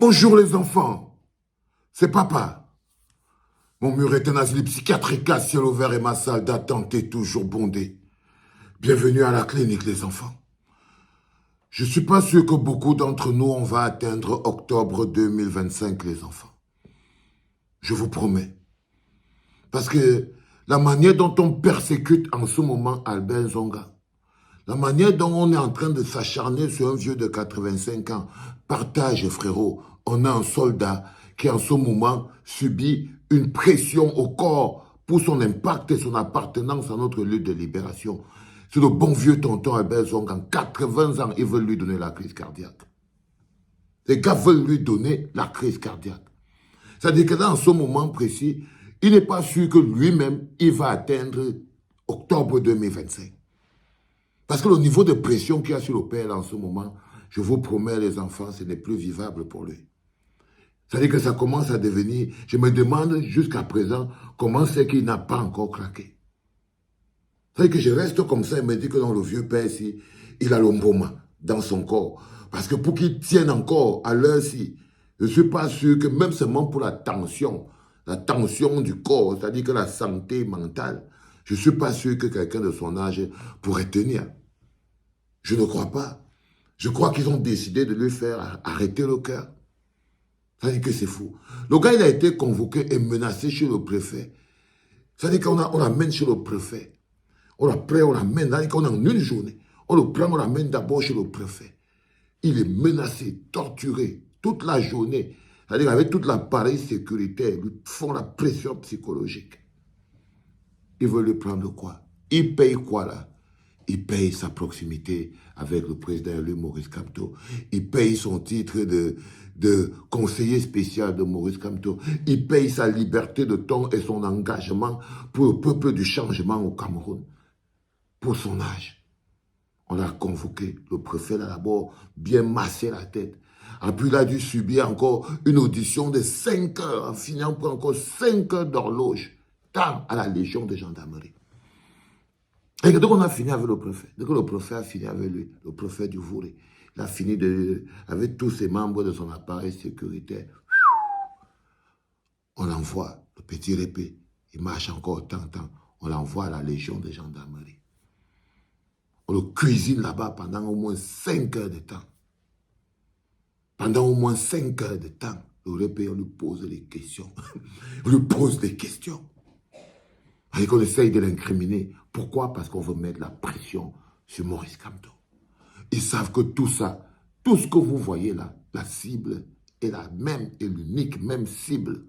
Bonjour les enfants, c'est papa. Mon mur est un asile psychiatrique à ciel ouvert et ma salle d'attente est toujours bondée. Bienvenue à la clinique les enfants. Je ne suis pas sûr que beaucoup d'entre nous on va atteindre octobre 2025 les enfants. Je vous promets. Parce que la manière dont on persécute en ce moment Albert Zonga, la manière dont on est en train de s'acharner sur un vieux de 85 ans, partage frérot, on a un soldat qui en ce moment subit une pression au corps pour son impact et son appartenance à notre lutte de libération. C'est le bon vieux tonton Albert Zonga, en 80 ans, ils veulent lui donner la crise cardiaque. Les gars veulent lui donner la crise cardiaque. C'est-à-dire que dans ce moment précis, il n'est pas sûr que lui-même, il va atteindre octobre 2025. Parce que le niveau de pression qu'il y a sur le père en ce moment, je vous promets les enfants, ce n'est plus vivable pour lui. C'est-à-dire que ça commence à devenir, je me demande jusqu'à présent, comment c'est qu'il n'a pas encore craqué. C'est-à-dire que je reste comme ça et me dis que dans le vieux père ici, il a l'omboma dans son corps. Parce que pour qu'il tienne encore à l'heure-ci, je ne suis pas sûr que même seulement pour la tension du corps, c'est-à-dire que la santé mentale, je ne suis pas sûr que quelqu'un de son âge pourrait tenir. Je ne crois pas. Je crois qu'ils ont décidé de lui faire arrêter le cœur. C'est-à-dire que c'est fou. Le gars, il a été convoqué et menacé chez le préfet. C'est-à-dire qu'on l'amène chez le préfet. On l'amène, c'est-à-dire qu'on en une journée. On le prend, on l'amène d'abord chez le préfet. Il est menacé, torturé toute la journée. C'est-à-dire avec toute l'appareil sécuritaire, ils lui font la pression psychologique. Ils veulent lui prendre quoi? Il paye quoi là? Il paye sa proximité avec le président élu Maurice Kamto. Il paye son titre de conseiller spécial de Maurice Kamto. Il paye sa liberté de ton et son engagement pour le peuple du changement au Cameroun. Pour son âge. On l'a convoqué. Le préfet l'a d'abord bien massé la tête. Et puis il a dû subir encore une audition de 5 heures, en finissant pour encore 5 heures d'horloge, tant à la Légion de gendarmerie. Et donc on a fini avec le préfet. Donc le préfet a fini avec lui, le préfet du Vouré. Il a fini avec tous ses membres de son appareil sécuritaire. On l'envoie, le petit répé, il marche encore tant, on l'envoie à la Légion de gendarmerie. On le cuisine là-bas pendant au moins 5 heures de temps. Pendant au moins 5 heures de temps, le répé, on lui pose des questions. On lui pose des questions. Et qu'on essaye de l'incriminer. Pourquoi? Parce qu'on veut mettre la pression sur Maurice Kamto. Ils savent que tout ça, tout ce que vous voyez là, la cible est la même et l'unique même cible.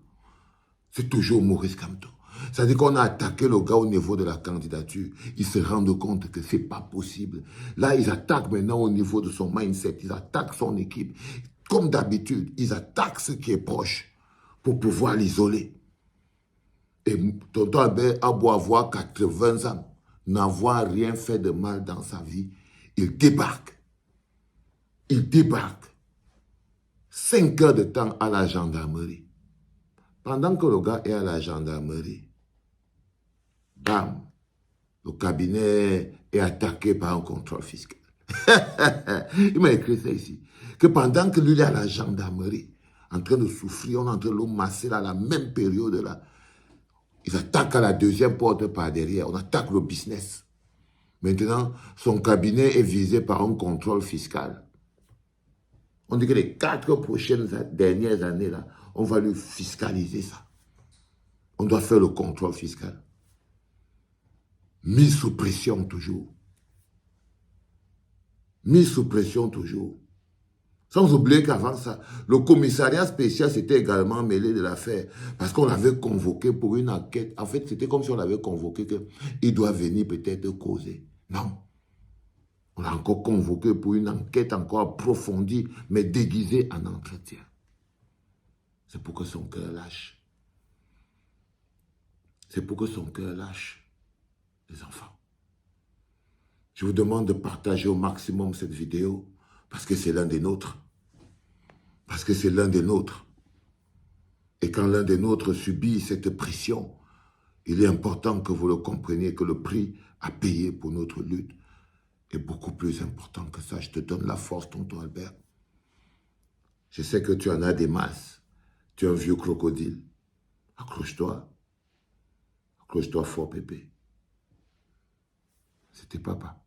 C'est toujours Maurice Kamto. C'est-à-dire qu'on a attaqué le gars au niveau de la candidature. Ils se rendent compte que ce n'est pas possible. Là, ils attaquent maintenant au niveau de son mindset. Ils attaquent son équipe. Comme d'habitude, ils attaquent ce qui est proche pour pouvoir l'isoler. Et tonton Albert a beau avoir 80 ans, n'avoir rien fait de mal dans sa vie, il débarque. Il débarque. 5 heures de temps à la gendarmerie. Pendant que le gars est à la gendarmerie, bam, le cabinet est attaqué par un contrôle fiscal. Il m'a écrit ça ici. Que pendant que lui est à la gendarmerie, en train de souffrir, on est en train de le masser à la même période là, ils attaquent à la deuxième porte par derrière. On attaque le business. Maintenant, son cabinet est visé par un contrôle fiscal. On dit que les 4 dernières années, là, on va lui fiscaliser ça. On doit faire le contrôle fiscal. Mis sous pression toujours. Mis sous pression toujours. Sans oublier qu'avant ça, le commissariat spécial s'était également mêlé de l'affaire parce qu'on l'avait convoqué pour une enquête. En fait, c'était comme si on l'avait convoqué qu'il doit venir peut-être causer. Non. On l'a encore convoqué pour une enquête encore approfondie, mais déguisée en entretien. C'est pour que son cœur lâche. C'est pour que son cœur lâche, les enfants. Je vous demande de partager au maximum cette vidéo parce que c'est l'un des nôtres. Parce que c'est l'un des nôtres. Et quand l'un des nôtres subit cette pression, il est important que vous le compreniez, que le prix à payer pour notre lutte est beaucoup plus important que ça. Je te donne la force, tonton Albert. Je sais que tu en as des masses. Tu es un vieux crocodile. Accroche-toi. Accroche-toi fort, Pépé. C'était papa.